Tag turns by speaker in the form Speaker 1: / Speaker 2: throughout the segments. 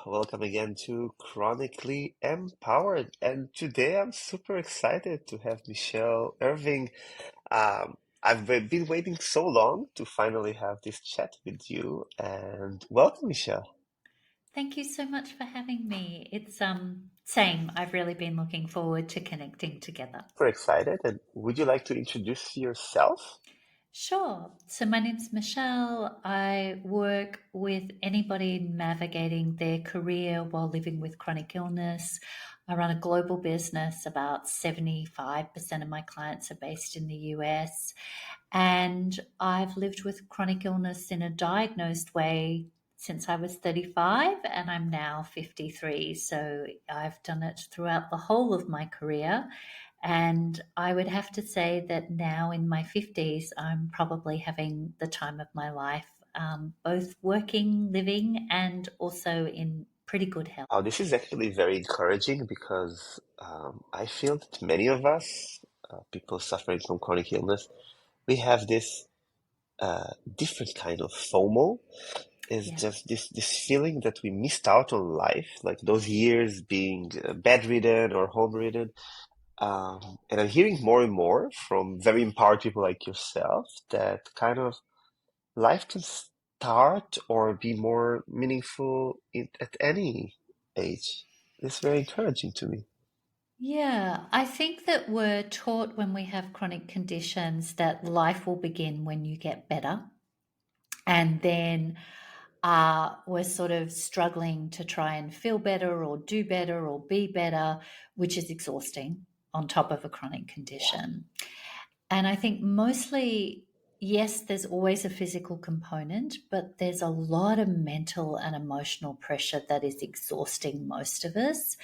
Speaker 1: Welcome again to Chronically Empowered. And today I'm super excited to have Michelle Irving. I've been waiting so long to finally have this chat with you. And welcome, Michelle.
Speaker 2: Thank you so much for having me. It's same. I've really been looking forward to connecting together.
Speaker 1: Super excited. And would you like to introduce yourself?
Speaker 2: Sure. So my name's Michelle. I work with anybody navigating their career while living with chronic illness. I run a global business. About 75% of my clients are based in the US. And I've lived with chronic illness in a diagnosed way since I was 35 and I'm now 53. So I've done it throughout the whole of my career. And I would have to say that now in my 50s, I'm probably having the time of my life, both working, living, and also in pretty good health.
Speaker 1: This is actually very encouraging because I feel that many of us, people suffering from chronic illness, we have this different kind of FOMO. Is
Speaker 2: Yeah.
Speaker 1: just this feeling that we missed out on life, like those years being bedridden or home-ridden. And I'm hearing more and more from very empowered people like yourself that kind of life can start or be more meaningful at any age. It's very encouraging to me.
Speaker 2: Yeah, I think that we're taught when we have chronic conditions that life will begin when you get better. And then we're sort of struggling to try and feel better or do better or be better, which is exhausting on top of a chronic condition. And I think mostly, yes, there's always a physical component, but there's a lot of mental and emotional pressure that is exhausting most of us.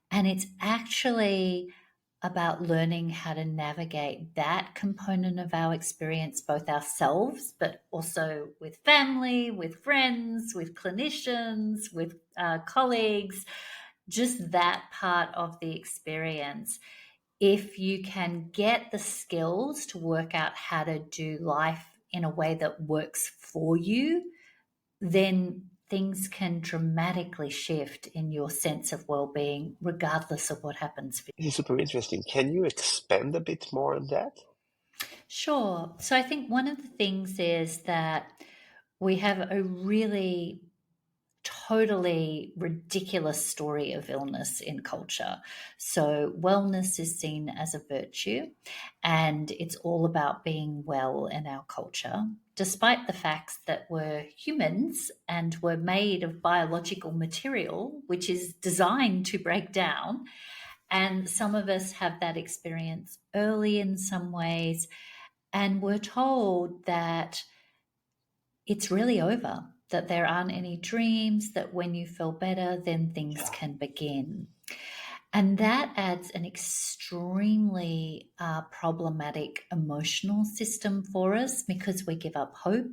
Speaker 2: And it's actually about learning how to navigate that component of our experience, both ourselves, but also with family, with friends, with clinicians, with colleagues, just that part of the experience. If you can get the skills to work out how to do life in a way that works for you, then things can dramatically shift in your sense of well-being regardless of what happens.
Speaker 1: This is super interesting. Can you expand a bit more on that?
Speaker 2: Sure. So I think one of the things is that we have a really totally ridiculous story of illness in culture. So wellness is seen as a virtue and it's all about being well in our culture, despite the facts that we're humans and we're made of biological material, which is designed to break down. And some of us have that experience early in some ways. And we're told that it's really over, that there aren't any dreams, that when you feel better, then things
Speaker 1: Yeah.
Speaker 2: can begin. And that adds an extremely problematic emotional system for us because we give up hope.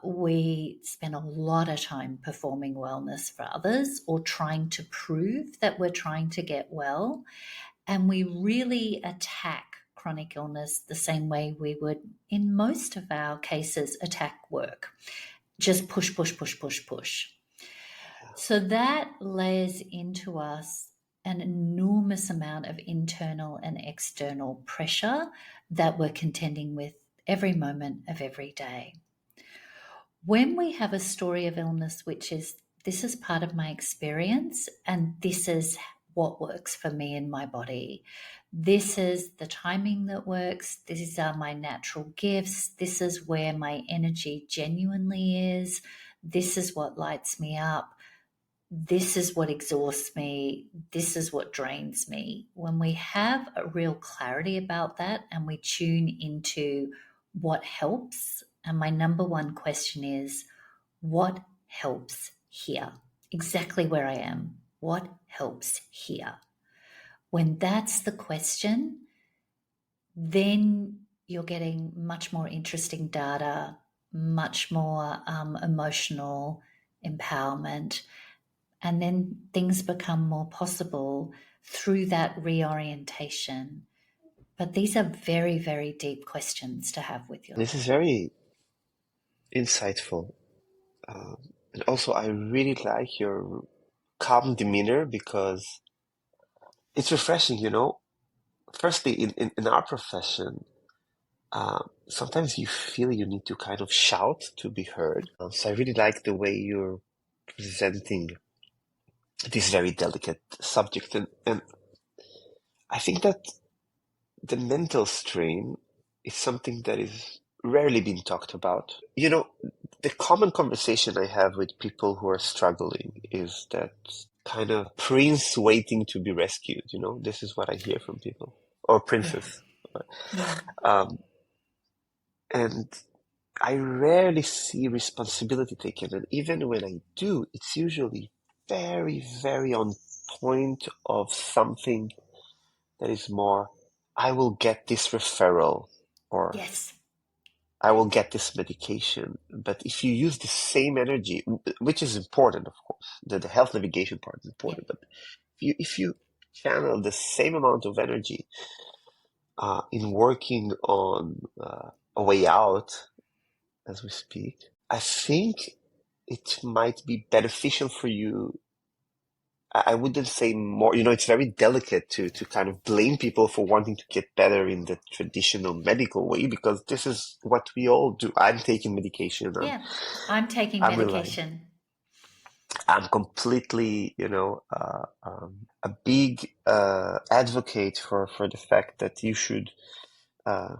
Speaker 2: We spend a lot of time performing wellness for others or trying to prove that we're trying to get well. And we really attack chronic illness the same way we would, in most of our cases, attack work. Just push, push, push, push, push. So that layers into us an enormous amount of internal and external pressure that we're contending with every moment of every day. When we have a story of illness, which is this is part of my experience and this is what works for me in my body. This is the timing that works. These are my natural gifts. This is where my energy genuinely is. This is what lights me up. This is what exhausts me. This is what drains me. When we have a real clarity about that and we tune into what helps, and my number one question is, what helps here? Exactly where I am. What helps here? When that's the question, then you're getting much more interesting data, much more emotional empowerment, and then things become more possible through that reorientation. But these are very, very deep questions to have with yourself.
Speaker 1: This is very insightful. And also, I really like your calm demeanor because it's refreshing, you know. Firstly, in our profession, sometimes you feel you need to kind of shout to be heard. So I really like the way you're presenting this very delicate subject. And I think that the mental strain is something that is rarely been talked about. You know, the common conversation I have with people who are struggling is that kind of prince waiting to be rescued. You know, this is what I hear from people, or
Speaker 2: Yeah.
Speaker 1: princess.
Speaker 2: Yeah.
Speaker 1: Um, and I rarely see responsibility taken. And even when I do, it's usually very, very on point of something that is more, I will get this referral or
Speaker 2: Yes.
Speaker 1: I will get this medication. But if you use the same energy, which is important, of course, the health navigation part is
Speaker 2: Yeah.
Speaker 1: important, but if you channel the same amount of energy in working on a way out, as we speak, I think it might be beneficial for you. I wouldn't say more, you know, it's very delicate to kind of blame people for wanting to get better in the traditional medical way because this is what we all do. I'm taking medication.
Speaker 2: Yeah. I'm taking
Speaker 1: I'm relying.
Speaker 2: medication.
Speaker 1: I'm completely, a big advocate for the fact that you should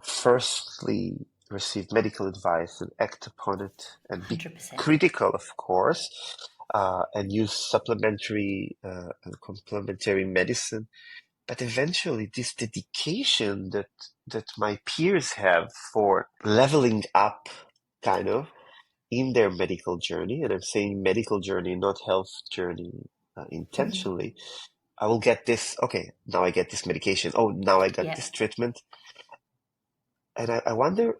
Speaker 1: firstly receive medical advice and act upon it and be
Speaker 2: 100%.
Speaker 1: critical, of course, and use supplementary and complementary medicine. But eventually, this dedication that my peers have for leveling up, kind of, in their medical journey, and I'm saying medical journey, not health journey, intentionally. I will get this. Okay, now I get this medication. Oh, now I got
Speaker 2: Yeah.
Speaker 1: this treatment. And I wonder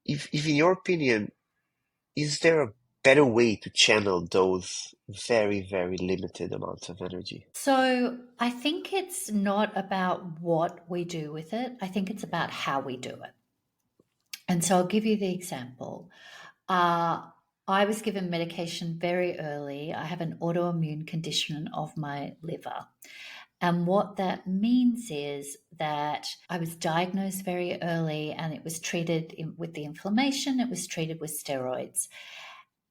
Speaker 1: if, in your opinion, is there a better way to channel those very, very limited amounts of energy?
Speaker 2: So I think it's not about what we do with it. I think it's about how we do it. And so I'll give you the example. Uh, I was given medication very early. I have an autoimmune condition of my liver. And what that means is that I was diagnosed very early and it was treated with the inflammation, it was treated with steroids.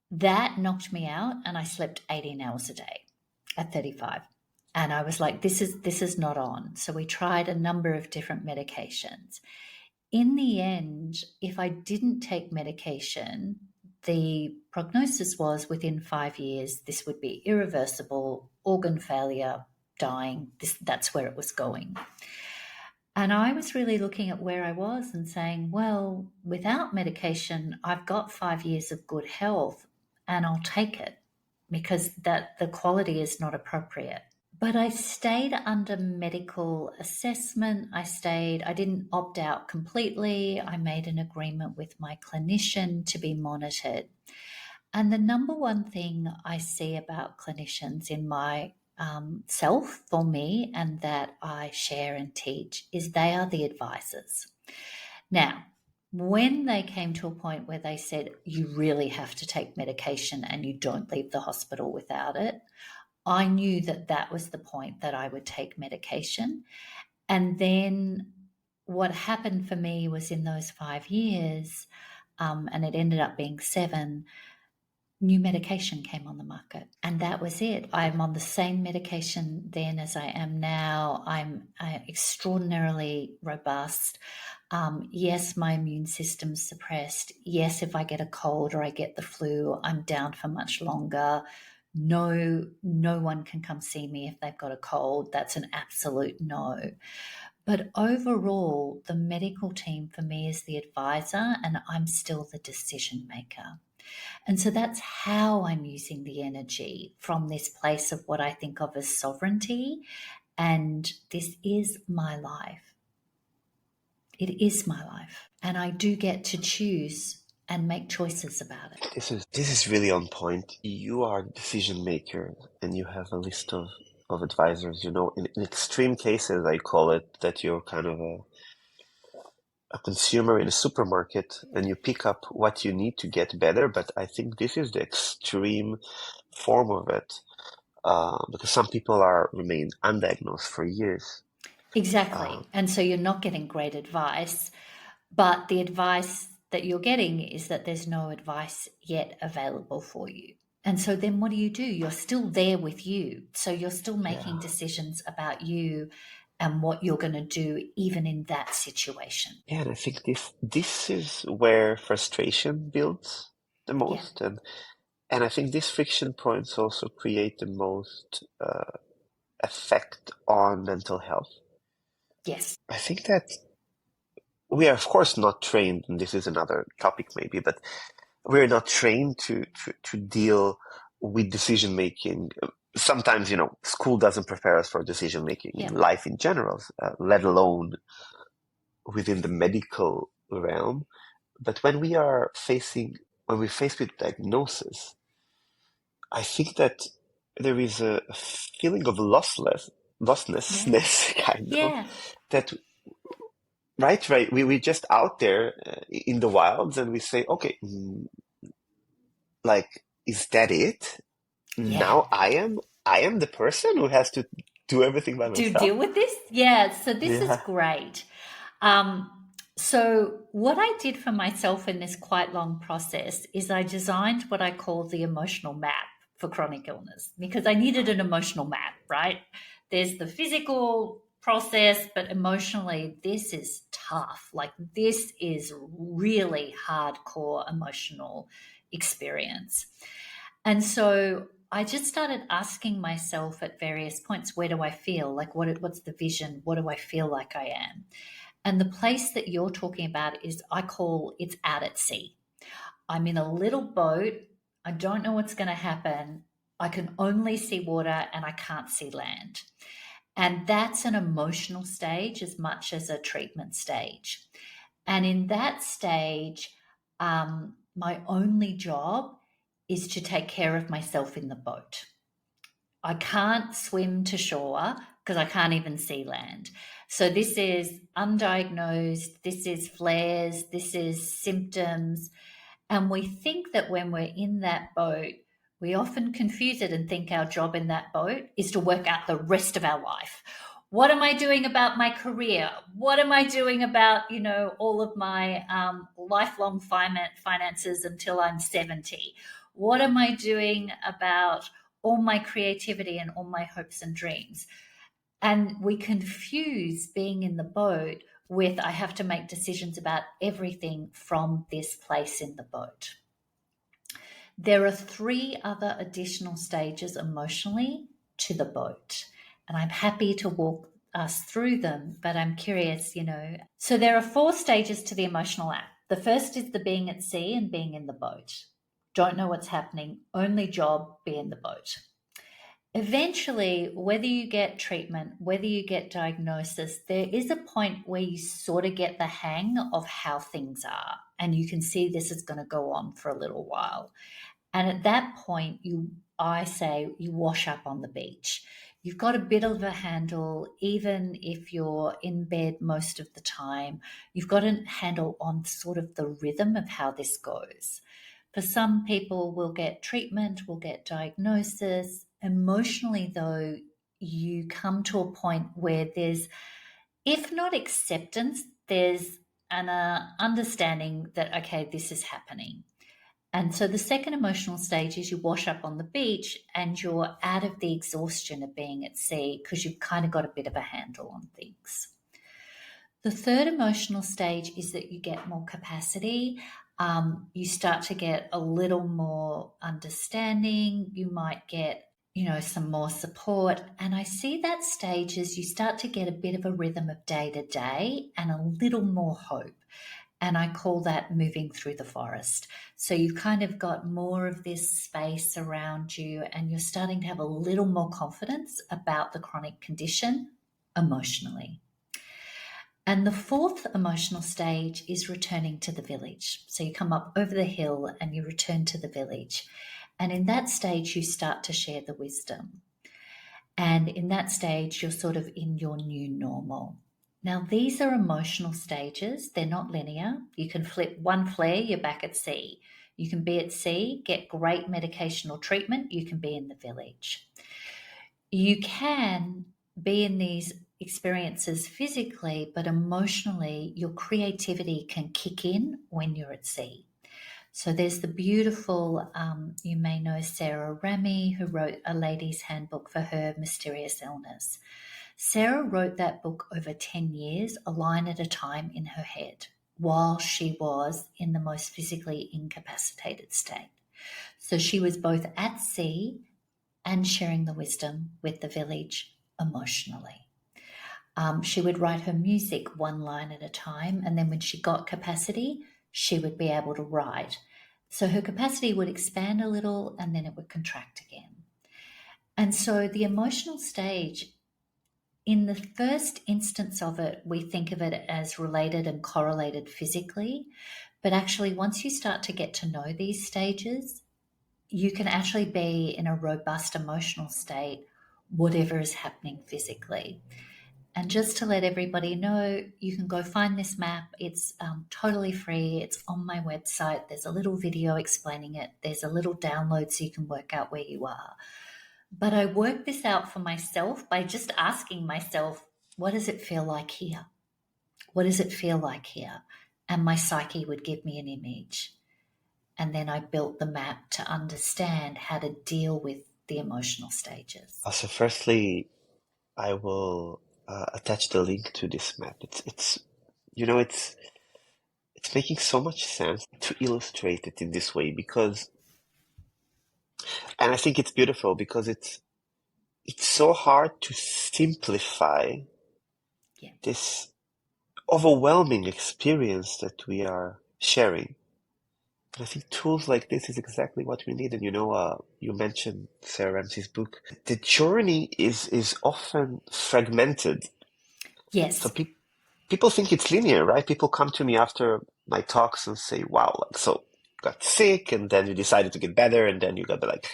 Speaker 2: That knocked me out and I slept 18 hours a day at 35. And I was like, this is not on. So we tried a number of different medications. In the end, if I didn't take medication, the prognosis was within 5 years, this would be irreversible, organ failure, dying. That's where it was going. And I was really looking at where I was and saying, well, without medication, I've got 5 years of good health and I'll take it because that the quality is not appropriate. But I stayed under medical assessment. I didn't opt out completely. I made an agreement with my clinician to be monitored. And the number one thing I see about clinicians in my self for me and that I share and teach is they are the advisors. Now, when they came to a point where they said, you really have to take medication and you don't leave the hospital without it, I knew that that was the point that I would take medication. And then what happened for me was in those 5 years, and it ended up being 7, new medication came on the market. And that was it. I'm on the same medication then as I am now. I'm extraordinarily robust. Yes, my immune system's suppressed. Yes, if I get a cold or I get the flu, I'm down for much longer. No one can come see me if they've got a cold. That's an absolute no. But overall, the medical team for me is the advisor and I'm still the decision maker. And so that's how I'm using the energy from this place of what I think of as sovereignty. And this is my life. It is my life. And I do get to choose and make choices about it.
Speaker 1: This is really on point. You are the decision maker, and you have a list of advisors. You know, in extreme cases, I call it that you're kind of a consumer in a supermarket and you pick up what you need to get better. But I think this is the extreme form of it, because some people are remain undiagnosed for years.
Speaker 2: Exactly.
Speaker 1: Um,
Speaker 2: And so you're not getting great advice, but the advice that you're getting is that there's no advice yet available for you. And so then what do? You're still there with you. So you're still making
Speaker 1: yeah,
Speaker 2: decisions about you and what you're going to do, even in that situation.
Speaker 1: yeah, and I think this is where frustration builds the
Speaker 2: Yeah.
Speaker 1: most, and I think these friction points also create the most effect on mental health.
Speaker 2: Yes.
Speaker 1: I think that we are, of course, not trained, and this is another topic maybe, but we're not trained to deal with decision making. Sometimes, school doesn't prepare us for decision making in
Speaker 2: Yeah.
Speaker 1: life in general, let alone within the medical realm. But when we're faced with diagnosis, I think that there is a feeling of
Speaker 2: Yeah.
Speaker 1: lostness, kind of,
Speaker 2: Yeah.
Speaker 1: that right. We're just out there in the wilds, and we say, okay, like, is that it?
Speaker 2: Yeah.
Speaker 1: Now I am the person who has to do everything by
Speaker 2: Do
Speaker 1: myself.
Speaker 2: deal with this? Yeah. So this is
Speaker 1: Yeah.
Speaker 2: great. So what I did for myself in this quite long process is I designed what I call the emotional map for chronic illness because I needed an emotional map, right? There's the physical process, but emotionally, this is tough. Like, this is really hardcore emotional experience. And so I just started asking myself at various points, where do I feel? Like, what's the vision? What do I feel like I am? And the place that you're talking about is, I call it's out at sea. I'm in a little boat. I don't know what's going to happen. I can only see water and I can't see land. And that's an emotional stage as much as a treatment stage. And in that stage, my only job is to take care of myself in the boat. I can't swim to shore because I can't even see land. So this is undiagnosed, this is flares, this is symptoms. And we think that when we're in that boat, we often confuse it and think our job in that boat is to work out the rest of our life. What am I doing about my career? What am I doing about, all of my lifelong finances until I'm 70? What am I doing about all my creativity and all my hopes and dreams? And we confuse being in the boat with, I have to make decisions about everything from this place in the boat. There are three other additional stages emotionally to the boat, and I'm happy to walk us through them, but I'm curious. So there are four stages to the emotional app. The first is the being at sea and being in the boat. Don't know what's happening, only job, be in the boat. Eventually, whether you get treatment, whether you get diagnosis, there is a point where you sort of get the hang of how things are, and you can see this is going to go on for a little while. And at that point, I say, you wash up on the beach. You've got a bit of a handle, even if you're in bed most of the time, you've got a handle on sort of the rhythm of how this goes. For some people, we'll get treatment, we'll get diagnosis. Emotionally, though, you come to a point where there's, if not acceptance, there's an understanding that, okay, this is happening. And so the second emotional stage is you wash up on the beach and you're out of the exhaustion of being at sea because you've kind of got a bit of a handle on things. The third emotional stage is that you get more capacity. You start to get a little more understanding. You might get, some more support. And I see that stage as you start to get a bit of a rhythm of day to day and a little more hope. And I call that moving through the forest. So you've kind of got more of this space around you and you're starting to have a little more confidence about the chronic condition emotionally. And the fourth emotional stage is returning to the village. So you come up over the hill and you return to the village. And in that stage, you start to share the wisdom. And in that stage, you're sort of in your new normal. Now, these are emotional stages. They're not linear. You can flip one flare, you're back at sea. You can be at sea, get great medication or treatment. You can be in the village. You can be in these experiences physically, but emotionally, your creativity can kick in when you're at sea. So there's the beautiful, you may know Sarah Rami, who wrote A Lady's Handbook for her mysterious illness. Sarah wrote that book over 10 years, a line at a time in her head, while she was in the most physically incapacitated state. So she was both at sea and sharing the wisdom with the village emotionally. She would write her music one line at a time, and then when she got capacity, she would be able to write. So her capacity would expand a little and then it would contract again. And so the emotional stage, in the first instance of it, we think of it as related and correlated physically. But actually, once you start to get to know these stages, you can actually be in a robust emotional state, whatever is happening physically. And just to let everybody know, you can go find this map. It's totally free. It's on my website. There's a little video explaining it. There's a little download so you can work out where you are. But I worked this out for myself by just asking myself, what does it feel like here? What does it feel like here? And my psyche would give me an image. And then I built the map to understand how to deal with the emotional stages.
Speaker 1: So firstly, I will attach the link to this map. It's you know it's making so much sense to illustrate it in this way because, and I think it's beautiful because it's so hard to simplify
Speaker 2: Yeah.
Speaker 1: this overwhelming experience that we are sharing. And I think tools like this is exactly what we need. And you mentioned Sarah Ramsey's book. The journey is often fragmented. So
Speaker 2: Yes.
Speaker 1: people think it's linear, right? People come to me after my talks and say, "Wow, like so got sick, and then you decided to get better, and then you got like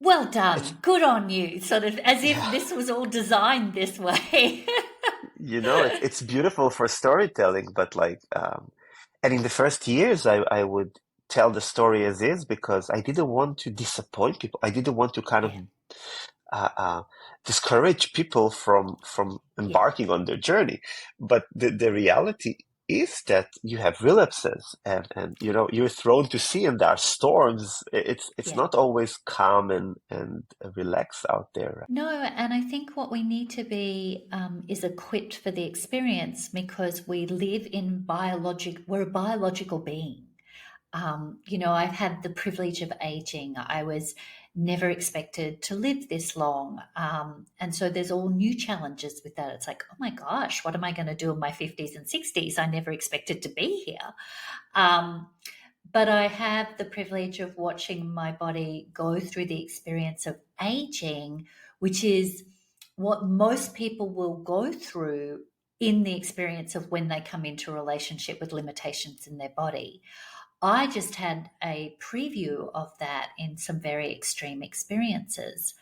Speaker 2: Well
Speaker 1: it's
Speaker 2: done. Good on you. Sort of as if
Speaker 1: yeah,
Speaker 2: this was all designed this way.
Speaker 1: it's beautiful for storytelling, but and in the first years, I would tell the story as is because I didn't want to disappoint people. I didn't want to kind of
Speaker 2: Yeah.
Speaker 1: uh, uh, discourage people from
Speaker 2: Yeah.
Speaker 1: embarking on their journey. But the reality is that you have relapses, and you're thrown to sea, and there are storms. It's
Speaker 2: Yeah.
Speaker 1: not always calm and relaxed out there.
Speaker 2: No, and I think what we need to be is equipped for the experience because we live in we're a biological being. I've had the privilege of aging. I was never expected to live this long. And so there's all new challenges with that. It's like, oh my gosh, what am I going to do in my 50s and 60s? I never expected to be here. Um, but I have the privilege of watching my body go through the experience of aging, which is what most people will go through in the experience of when they come into a relationship with limitations in their body. I just had a preview of that in some very extreme experiences.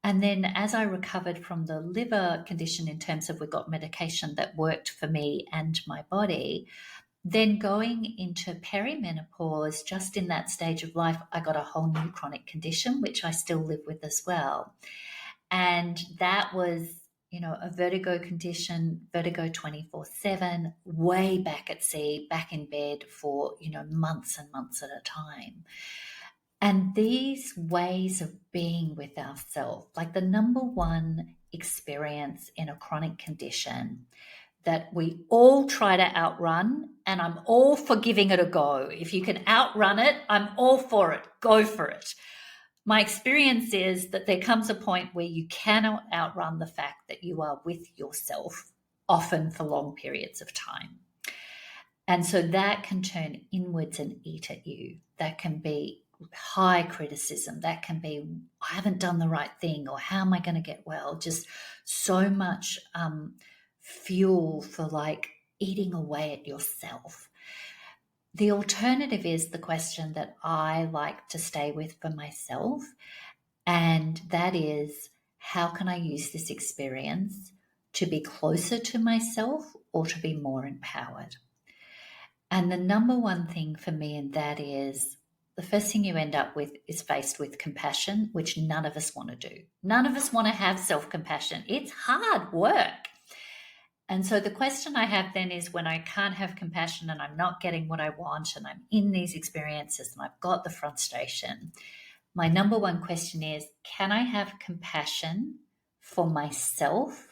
Speaker 2: And then as I recovered from the liver condition in terms of we got medication that worked for me and my body, then going into perimenopause, just in that stage of life, I got a whole new chronic condition, which I still live with as well. And that was, a vertigo condition, vertigo 24/7, way back at sea, back in bed for, months and months at a time. And these ways of being with ourselves, like the number one experience in a chronic condition that we all try to outrun, and I'm all for giving it a go. If you can outrun it, I'm all for it. Go for it. My experience is that there comes a point where you cannot outrun the fact that you are with yourself, often for long periods of time. And so that can turn inwards and eat at you. That can be high criticism. That can be, I haven't done the right thing, or how am I going to get well? Just so much fuel for eating away at yourself. The alternative is the question that I like to stay with for myself. And that is, how can I use this experience to be closer to myself or to be more empowered. And the number one thing for me in that is the first thing you end up with is faced with compassion, which none of us want to do. None of us want to have self compassion. It's hard work. And so the question I have then is when I can't have compassion and I'm not getting what I want and I'm in these experiences and I've got the frustration, my number one question is, can I have compassion for myself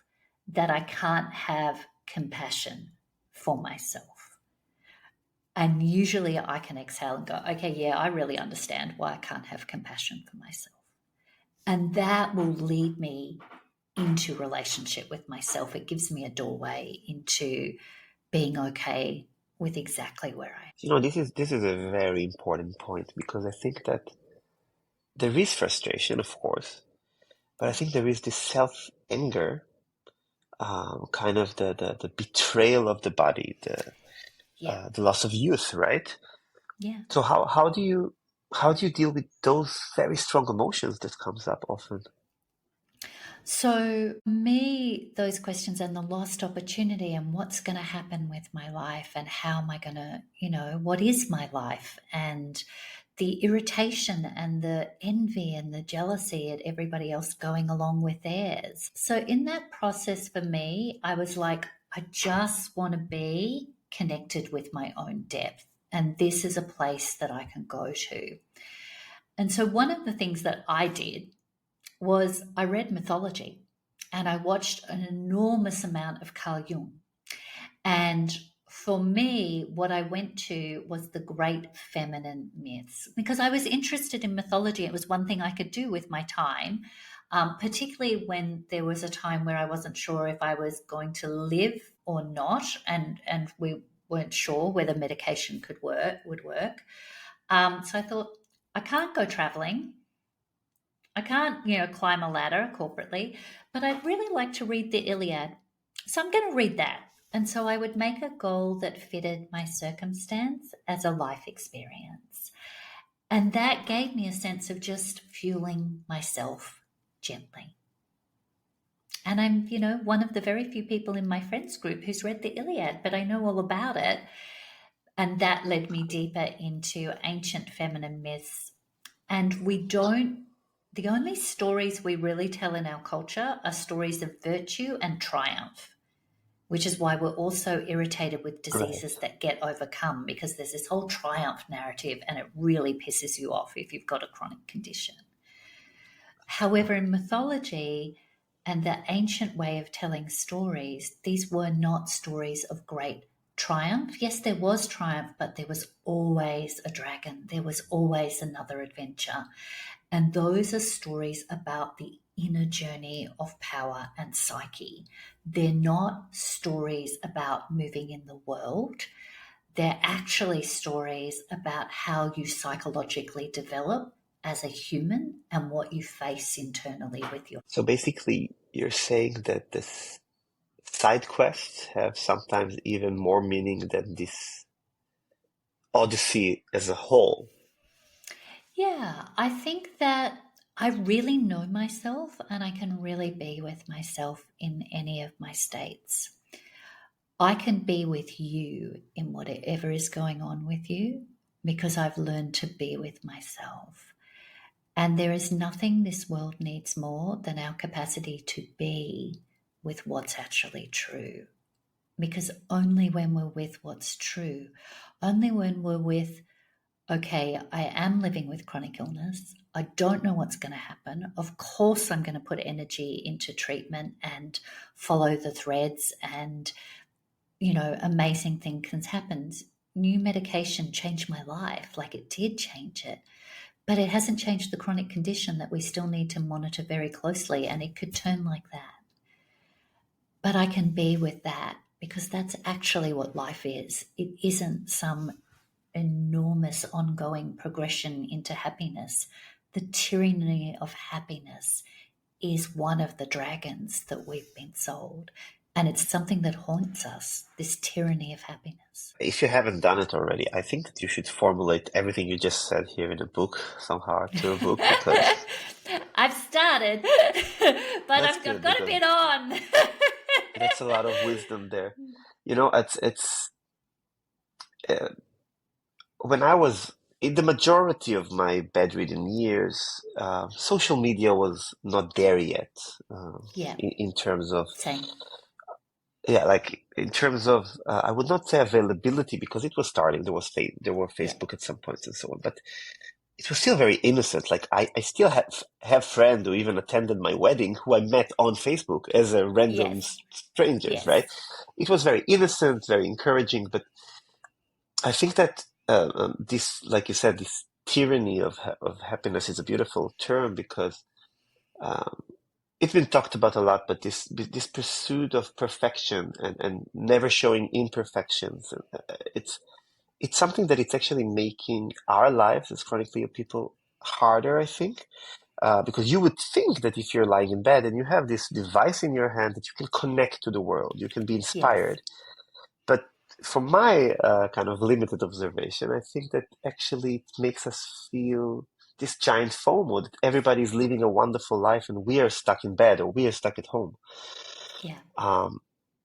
Speaker 2: that I can't have compassion for myself? And usually I can exhale and go, okay, yeah, I really understand why I can't have compassion for myself. And that will lead me into relationship with myself. It gives me a doorway into being okay with exactly where I am.
Speaker 1: This is a very important point because I think that there is frustration, of course, but I think there is this self-anger, kind of the betrayal of the body,
Speaker 2: Yeah.
Speaker 1: the loss of youth, right?
Speaker 2: Yeah.
Speaker 1: So how do you deal with those very strong emotions that comes up often?
Speaker 2: So, me, those questions and the lost opportunity and what's going to happen with my life and how am I going to, what is my life and the irritation and the envy and the jealousy at everybody else going along with theirs. So, in that process for me, I was like, I just want to be connected with my own depth. And this is a place that I can go to. And so, one of the things that I did was I read mythology and I watched an enormous amount of Carl Jung. And for me, what I went to was the great feminine myths because I was interested in mythology. It was one thing I could do with my time, particularly when there was a time where I wasn't sure if I was going to live or not, and we weren't sure whether medication would work. So I thought I can't go traveling. I can't, climb a ladder corporately, but I'd really like to read the Iliad. So I'm going to read that. And so I would make a goal that fitted my circumstance as a life experience. And that gave me a sense of just fueling myself gently. And I'm, one of the very few people in my friends group who's read the Iliad, but I know all about it. And that led me deeper into ancient feminine myths. And the only stories we really tell in our culture are stories of virtue and triumph, which is why we're also irritated with diseases
Speaker 1: Right.
Speaker 2: that get overcome because there's this whole triumph narrative and it really pisses you off if you've got a chronic condition. However, in mythology and the ancient way of telling stories, these were not stories of great triumph. Yes, there was triumph, but there was always a dragon. There was always another adventure. And those are stories about the inner journey of power and psyche. They're not stories about moving in the world. They're actually stories about how you psychologically develop as a human and what you face internally with your.
Speaker 1: So basically, you're saying that this side quests have sometimes even more meaning than this Odyssey as a whole.
Speaker 2: Yeah, I think that I really know myself and I can really be with myself in any of my states. I can be with you in whatever is going on with you because I've learned to be with myself. And there is nothing this world needs more than our capacity to be with what's actually true. Because only when we're with what's true, only when we're with, okay, I am living with chronic illness. I don't know what's going to happen. Of course, I'm going to put energy into treatment and follow the threads and amazing things can happen. New medication changed my life, like it did change it, but it hasn't changed the chronic condition that we still need to monitor very closely, and it could turn like that. But I can be with that because that's actually what life is. It isn't some enormous ongoing progression into happiness. The tyranny of happiness is one of the dragons that we've been sold. And it's something that haunts us, this tyranny of happiness.
Speaker 1: If you haven't done it already, I think that you should formulate everything you just said here in a book, somehow to a book, because
Speaker 2: I've started, but
Speaker 1: that's
Speaker 2: I've
Speaker 1: good
Speaker 2: got a
Speaker 1: because
Speaker 2: bit on.
Speaker 1: That's a lot of wisdom there. You know, it's uh, when I was in the majority of my bedridden years, social media was not there yet,
Speaker 2: Yeah,
Speaker 1: in terms of,
Speaker 2: same.
Speaker 1: yeah, like in terms of, I would not say availability because it was starting. There were
Speaker 2: Yeah,
Speaker 1: Facebook at some points and so on, but it was still very innocent. Like I still have friends who even attended my wedding who I met on Facebook as a random
Speaker 2: yes,
Speaker 1: strangers, right?
Speaker 2: yes,
Speaker 1: It was very innocent, very encouraging, but I think that this, like you said, this tyranny of happiness is a beautiful term because um, it's been talked about a lot. But this pursuit of perfection and never showing imperfections, it's something that it's actually making our lives as chronically ill people harder, I think. Because you would think that if you're lying in bed and you have this device in your hand that you can connect to the world, you can be
Speaker 2: yes.
Speaker 1: inspired. But from my kind of limited observation, I think that actually it makes us feel this giant FOMO that everybody's living a wonderful life and we are stuck in bed or we are stuck at home.
Speaker 2: Yeah.
Speaker 1: Um,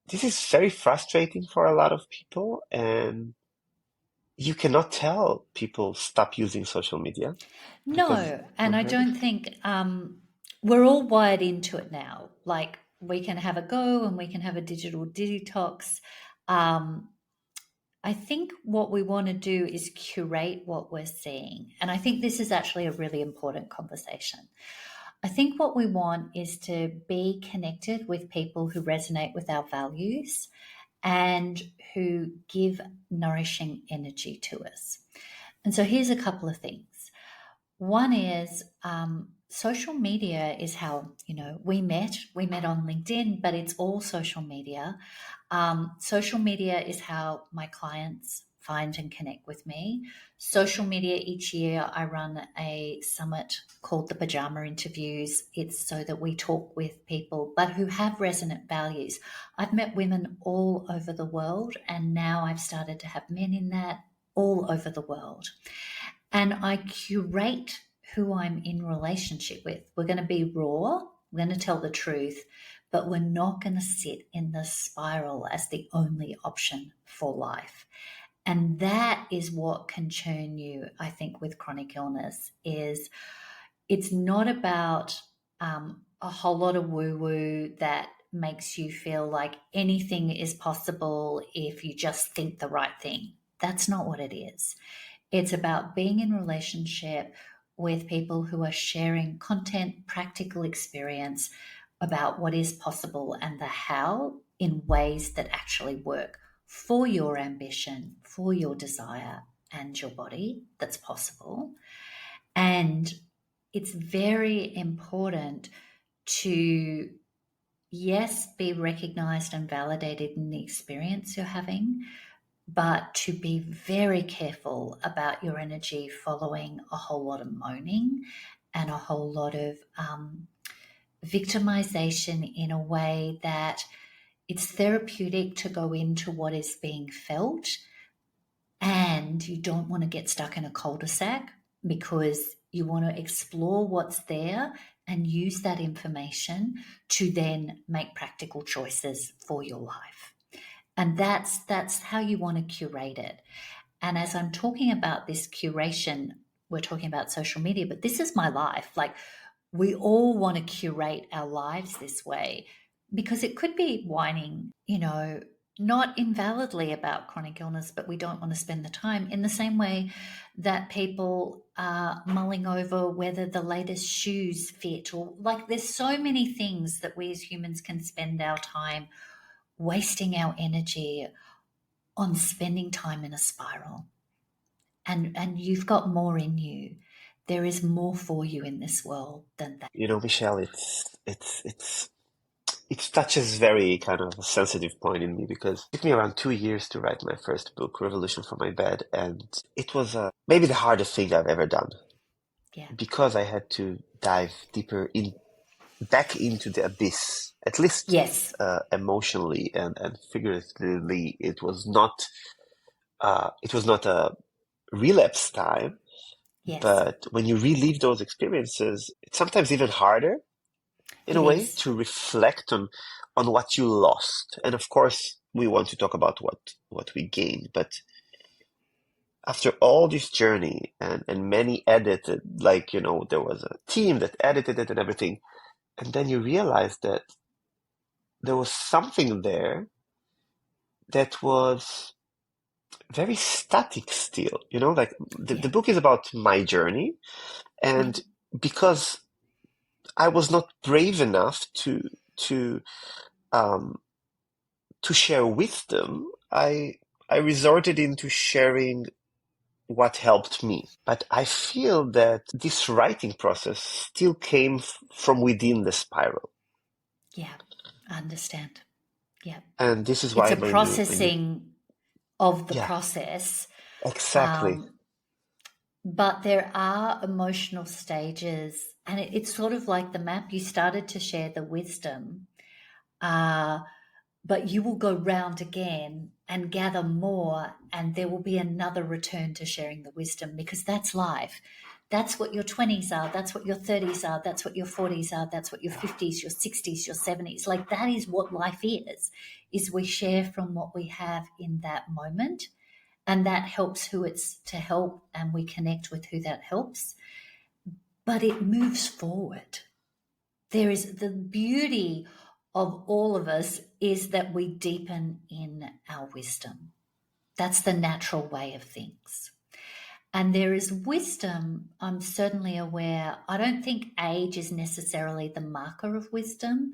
Speaker 1: this is very frustrating for a lot of people, and you cannot tell people stop using social media because
Speaker 2: No, and I
Speaker 1: Mhm.
Speaker 2: don't think we're all wired into it now. Like we can have a go and we can have a digital detox. Um, I think what we want to do is curate what we're seeing. And I think this is actually a really important conversation. I think what we want is to be connected with people who resonate with our values and who give nourishing energy to us. And so here's a couple of things. One is social media is how we met. We met on LinkedIn, but it's all social media. Social media is how my clients find and connect with me. Social media, each year I run a summit called the Pajama Interviews. It's so that we talk with people, but who have resonant values. I've met women all over the world, and now I've started to have men in that all over the world. And I curate who I'm in relationship with. We're going to be raw, we're going to tell the truth, but we're not going to sit in the spiral as the only option for life. And that is what can churn you, I think, with chronic illness is it's not about a whole lot of woo-woo that makes you feel like anything is possible if you just think the right thing. That's not what it is. It's about being in relationship with people who are sharing content, practical experience about what is possible and the how in ways that actually work for your ambition, for your desire and your body that's possible. And it's very important to, yes, be recognized and validated in the experience you're having, but to be very careful about your energy following a whole lot of moaning and a whole lot of victimization in a way that it's therapeutic to go into what is being felt, and you don't want to get stuck in a cul-de-sac because you want to explore what's there and use that information to then make practical choices for your life. And that's how you want to curate it. And as I'm talking about this curation, we're talking about social media, but this is my life. Like we all want to curate our lives this way because it could be whining, not invalidly about chronic illness, but we don't want to spend the time in the same way that people are mulling over whether the latest shoes fit, or like there's so many things that we as humans can spend our time wasting our energy on spending time in a spiral. And you've got more in you. There is more for you in this world than that.
Speaker 1: You know, Michelle, it touches very kind of a sensitive point in me because it took me around 2 years to write my first book, Revolution from My Bed, and it was maybe the hardest thing I've ever done
Speaker 2: Yeah.
Speaker 1: because I had to dive deeper in back into the abyss, at least
Speaker 2: Yes.
Speaker 1: emotionally and figuratively. It was not a relapse time,
Speaker 2: Yes.
Speaker 1: but when you relive those experiences, it's sometimes even harder. in a
Speaker 2: It
Speaker 1: way,
Speaker 2: is.
Speaker 1: to reflect on what you lost. And of course, we want to talk about what we gained. But after all this journey and many edited, like, there was a team that edited it and everything, and then you realize that there was something there that was very static still, like the
Speaker 2: Yeah.
Speaker 1: book is about my journey.
Speaker 2: Yeah.
Speaker 1: And because I was not brave enough to um, to share wisdom, I resorted into sharing what helped me. But I feel that this writing process still came from within the spiral,
Speaker 2: Yeah. I understand. Yeah.
Speaker 1: and this is
Speaker 2: It's
Speaker 1: why
Speaker 2: a
Speaker 1: my new
Speaker 2: processing of the
Speaker 1: yeah,
Speaker 2: process.
Speaker 1: exactly.
Speaker 2: Um, but there are emotional stages, and it's sort of like the map. You started to share the wisdom, uh, but you will go round again and gather more, and there will be another return to sharing the wisdom because that's life. That's what your 20s are, that's what your 30s are, that's what your 40s are, that's what your 50s, your 60s, your 70s. Like that is what life is we share from what we have in that moment, and that helps who it's to help, and we connect with who that helps, but it moves forward. There is the beauty of all of us is that we deepen in our wisdom. That's the natural way of things. And there is wisdom, I'm certainly aware. I don't think age is necessarily the marker of wisdom.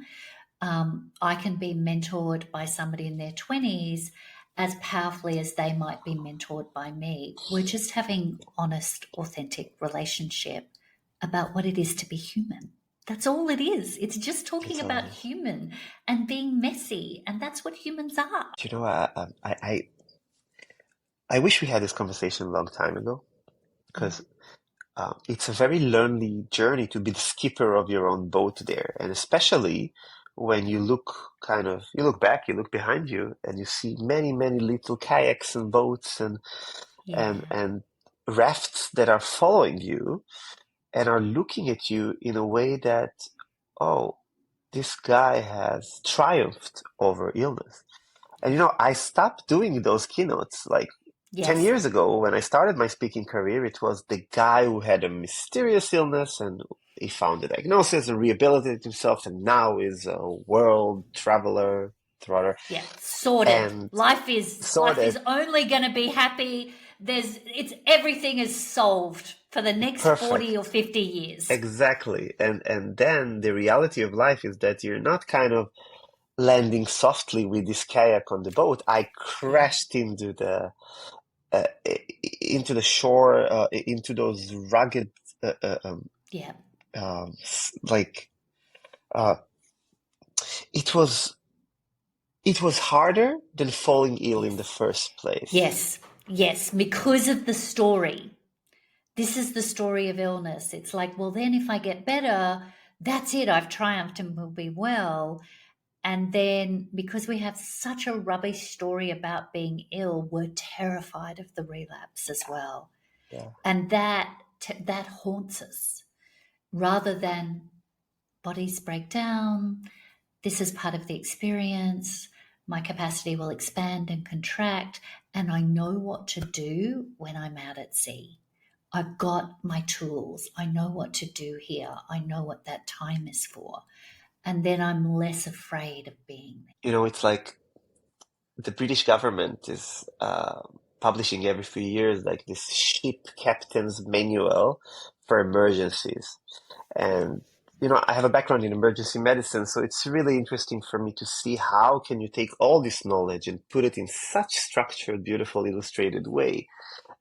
Speaker 2: I can be mentored by somebody in their 20s as powerfully as they might be mentored by me. We're just having honest, authentic relationship about what it is to be human. That's all it is. It's just talking
Speaker 1: That's all it
Speaker 2: about
Speaker 1: is.
Speaker 2: human and being messy, and that's what humans are.
Speaker 1: I wish we had this conversation a long time ago,
Speaker 2: Mm.
Speaker 1: because it's a very lonely journey to be the skipper of your own boat there. And especially when you look back, you look behind you, and you see many, many little kayaks and boats
Speaker 2: Yeah,
Speaker 1: and rafts that are following you and are looking at you in a way that, oh, this guy has triumphed over illness. And
Speaker 2: yeah,
Speaker 1: I stopped doing those keynotes like 10
Speaker 2: yes,
Speaker 1: years ago. When I started my speaking career, it was the guy who had a mysterious illness and he found the diagnosis and rehabilitated himself, and now is a world traveler, trotter,
Speaker 2: yeah. Sorted.
Speaker 1: and
Speaker 2: Life is
Speaker 1: sorted.
Speaker 2: only going to be happy. It's everything is solved for the next 40 or
Speaker 1: Perfect.
Speaker 2: 50 years.
Speaker 1: Exactly. And then the reality of life is that you're not kind of landing softly with this kayak on the boat. I
Speaker 2: Yeah,
Speaker 1: crashed uh, into the shore, into those rugged, uh, uh, um,
Speaker 2: yeah.
Speaker 1: like uh, it was it was harder than falling ill in the
Speaker 2: Yes.
Speaker 1: first place.
Speaker 2: Yes. Yes. Because of the story. This is the story of illness. It's like, well, then if I get better, that's it. I've triumphed and will be well. And then because we have such a rubbish story about being ill, we're terrified of the relapse as well.
Speaker 1: Yeah,
Speaker 2: And that haunts us rather than bodies break down. This is part of the experience. My capacity will expand and contract, and I know what to do when I'm out at sea. I've got my tools. I know what to do here. I know what that time is for. And then I'm less afraid of being there.
Speaker 1: it's like the British government is publishing every few years like this ship captain's manual for emergencies.
Speaker 2: Yeah.
Speaker 1: And I have a background in emergency medicine, so it's really interesting for me to see how can you take all this knowledge and put it in such structured, beautiful, illustrated way.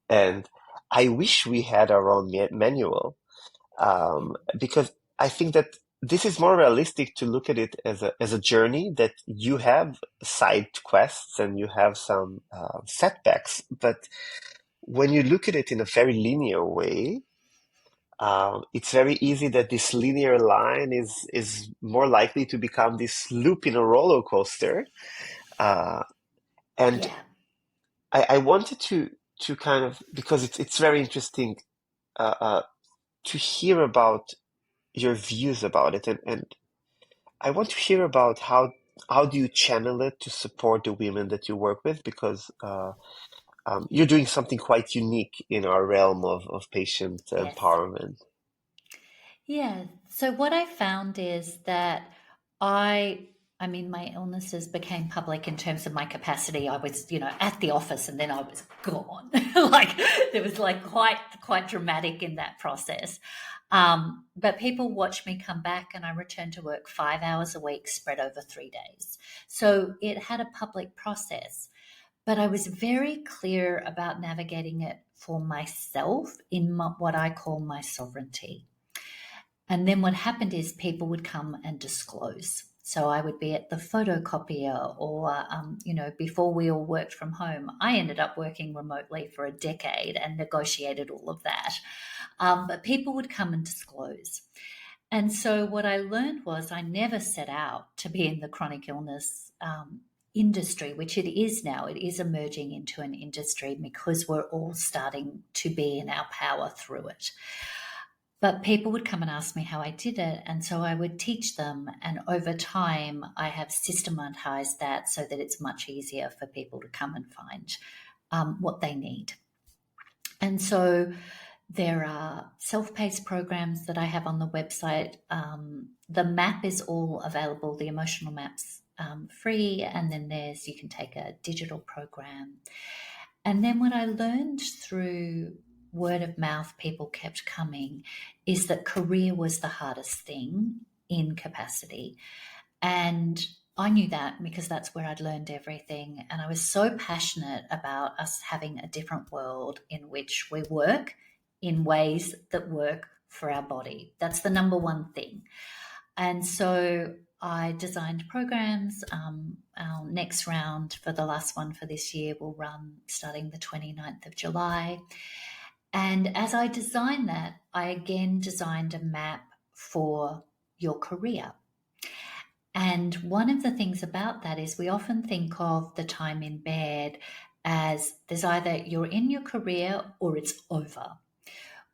Speaker 1: And I wish we had our own manual,
Speaker 2: Yeah.
Speaker 1: because I think that this is more realistic to look at it as a journey that you have side quests and you have some setbacks, but when you look at it in a very linear way, it's very easy that this linear line is more likely to become this loop in a roller coaster. Uh, and
Speaker 2: Yeah.
Speaker 1: I wanted to kind of, because it's very interesting uh, uh, to hear about your views about it, and I want to hear about how do you channel it to support the women that you work with because you're doing something quite unique in our realm of patient
Speaker 2: Yes.
Speaker 1: empowerment.
Speaker 2: Yeah. So what I found is that I I mean my illnesses became public in terms of my capacity. I was, at the office and then I was gone. Like it was like quite dramatic in that process. But people watch me come back and I return to work 5 hours a week spread over 3 days. So it had a public process. But I was very clear about navigating it for myself in what I call my sovereignty. And then what happened is people would come and disclose. So I would be at the photocopier, or, before we all worked from home, I ended up working remotely for a decade and negotiated all of that. But people would come and disclose. And so what I learned was I never set out to be in the chronic illness industry, which it is now. It is emerging into an industry because we're all starting to be in our power through it. But people would come and ask me how I did it. And so I would teach them. And over time, I have systematized that so that it's much easier for people to come and find what they need. And so there are self paced programs that I have on the website. The map is all available, the emotional map's free. And then you can take a digital program. And then what I learned through word of mouth, people kept coming, is that career was the hardest thing in capacity. And I knew that because that's where I'd learned everything. And I was so passionate about us having a different world in which we work in ways that work for our body. That's the number one thing. And so I designed programs. Our next round for the last one for this year will run starting the 29th of July. And as I designed that, I again designed a map for your career. And one of the things about that is we often think of the time in bed as there's either you're in your career or it's over.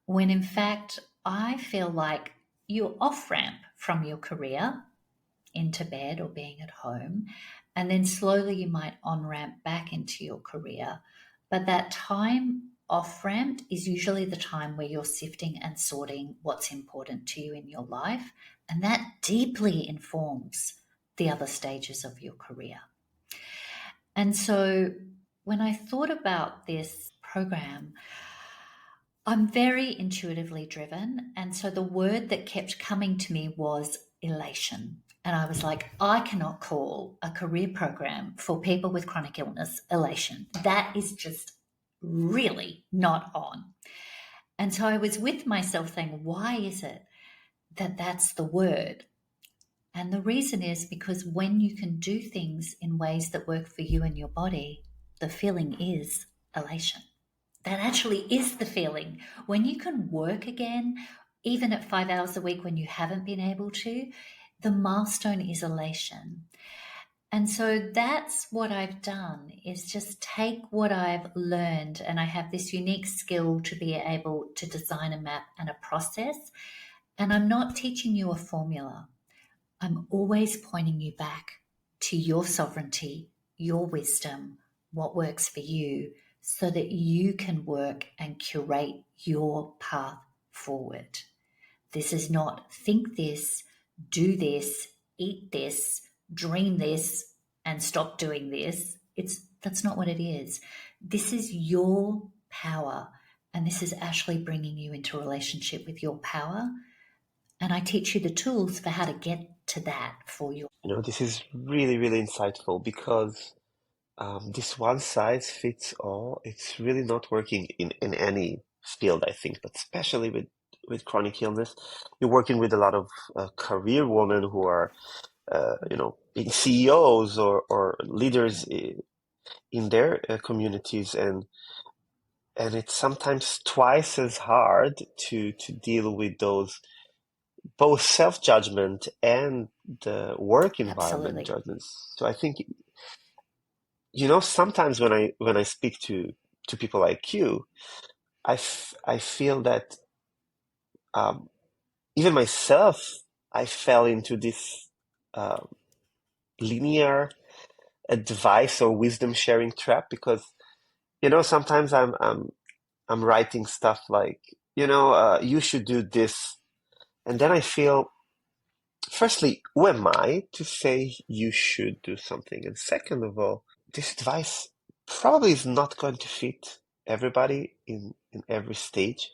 Speaker 2: When in fact, I feel like you're off ramp from your career into bed or being at home. And then slowly you might on ramp back into your career. But that time off ramp is usually the time where you're sifting and sorting what's important to you in your life. And that deeply informs the other stages of your career. And so when I thought about this program, I'm very intuitively driven. And so the word that kept coming to me was elation. And I was like, I cannot call a career program for people with chronic illness elation. That is just really not on. And so I was with myself saying, why is it that that's the word? And the reason is because when you can do things in ways that work for you and your body, the feeling is elation. That actually is the feeling. When you can work again, even at 5 hours a week when you haven't been able to, the milestone is elation. And so that's what I've done is just take what I've learned. And I have this unique skill to be able to design a map and a process. And I'm not teaching you a formula. I'm always pointing you back to your sovereignty, your wisdom, what works for you, so that you can work and curate your path forward. This is not think this, do this, eat this, dream this, and stop doing this. That's not what it is. This is your power, and this is actually bringing you into a relationship with your power. And I teach you the tools for how to get to that for you.
Speaker 1: This is really, really insightful because this one size fits all, it's really not working in any field, I think, but especially with chronic illness. You're working with a lot of career women who are, being CEOs or leaders in their communities, and it's sometimes twice as hard to deal with those both self-judgment and the work environment
Speaker 2: Absolutely.
Speaker 1: judgments. So I think, sometimes when I speak to people like you, I feel that um, even myself, I fell into this. uh, linear advice or wisdom sharing trap, because sometimes I'm writing stuff like, you should do this, and then I feel, firstly, who am I to say you should do something? And second of all, this advice probably is not going to fit everybody in every stage.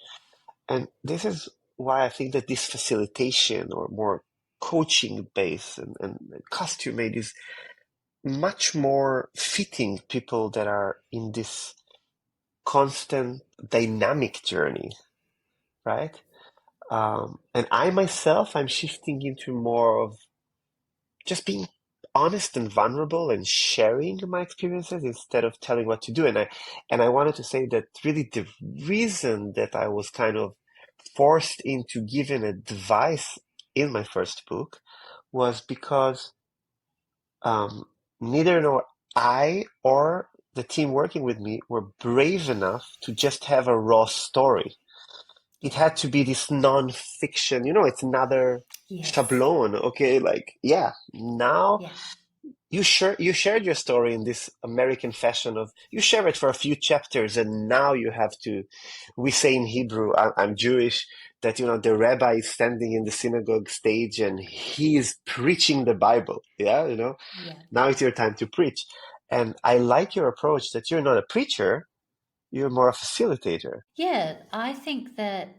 Speaker 1: And this is why I think that this facilitation or more coaching base and custom made is much more fitting people that are in this constant dynamic journey, right? And I myself, I'm shifting into more of just being honest and vulnerable and sharing my experiences instead of telling what to do. And I wanted to say that really the reason that I was kind of forced into giving advice in my first book was because um, neither nor I or the team working with me were brave enough to just have a raw story. It
Speaker 2: Yeah.
Speaker 1: had to be this non-fiction, it's another
Speaker 2: Yes.
Speaker 1: shablon. Okay, like, yeah, now
Speaker 2: Yeah.
Speaker 1: you shared your story in this American fashion of you share it for a few chapters, and now you have to. We say in Hebrew, I'm Jewish, that the rabbi is standing in the synagogue stage and he is preaching the Bible. Yeah,
Speaker 2: Yeah.
Speaker 1: now it's your time to preach. And I like your approach that you're not a preacher, you're more a facilitator.
Speaker 2: Yeah, I think that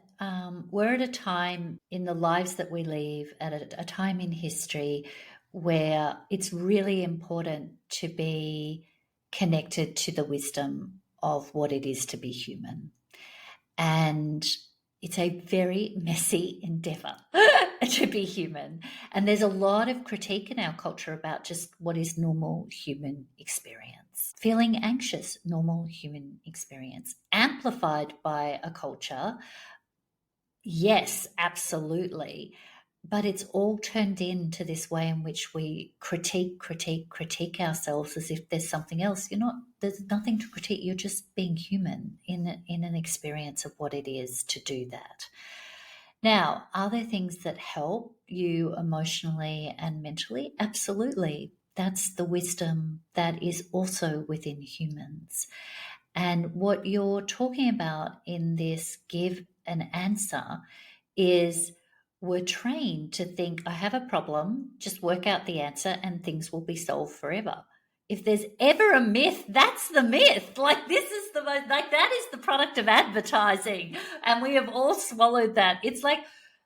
Speaker 2: we're at a time in the lives that we live, at a time in history where it's really important to be connected to the wisdom of what it is to be human. And it's a very messy endeavor to be human. And there's a lot of critique in our culture about just what is normal human experience. Feeling anxious, normal human experience, amplified by a culture. Yes, absolutely. But it's all turned into this way in which we critique ourselves as if there's something else. There's nothing to critique. You're just being human in an experience of what it is to do that. Now, are there things that help you emotionally and mentally? Absolutely. That's the wisdom that is also within humans. And what you're talking about in this give an answer is we're trained to think, I have a problem, just work out the answer and things will be solved forever. If there's ever a myth, that's the myth. Like, this is the most, like, that is the product of advertising. And we have all swallowed that. It's like,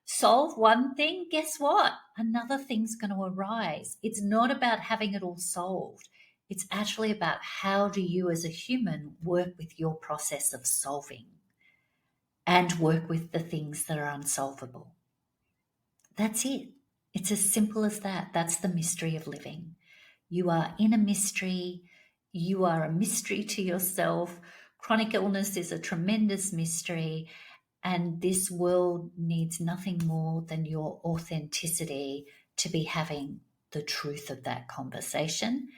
Speaker 2: solve one thing, guess what? Another thing's going to arise. It's not about having it all solved. It's actually about how do you as a human work with your process of solving and work with the things that are unsolvable. That's it. It's as simple as that. That's the mystery of living. You are in a mystery. You are a mystery to yourself. Chronic illness is a tremendous mystery. And this world needs nothing more than your authenticity to be having the truth of that conversation.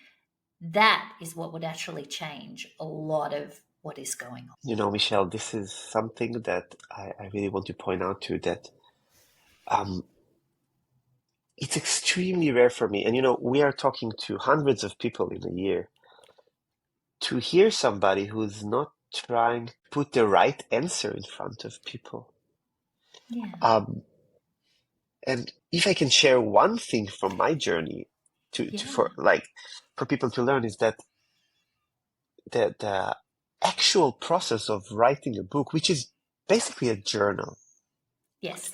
Speaker 2: That is what would actually change a lot of what is going on.
Speaker 1: Michelle, this is something that I really want to point out to that um, it's extremely rare for me. And we are talking to hundreds of people in a year. To hear somebody who's not trying to put the right answer in front of people.
Speaker 2: Yeah.
Speaker 1: Um, and if I can share one thing from my journey
Speaker 2: Yeah.
Speaker 1: for people to learn, is that the actual process of writing a book, which is basically a journal,
Speaker 2: Yes.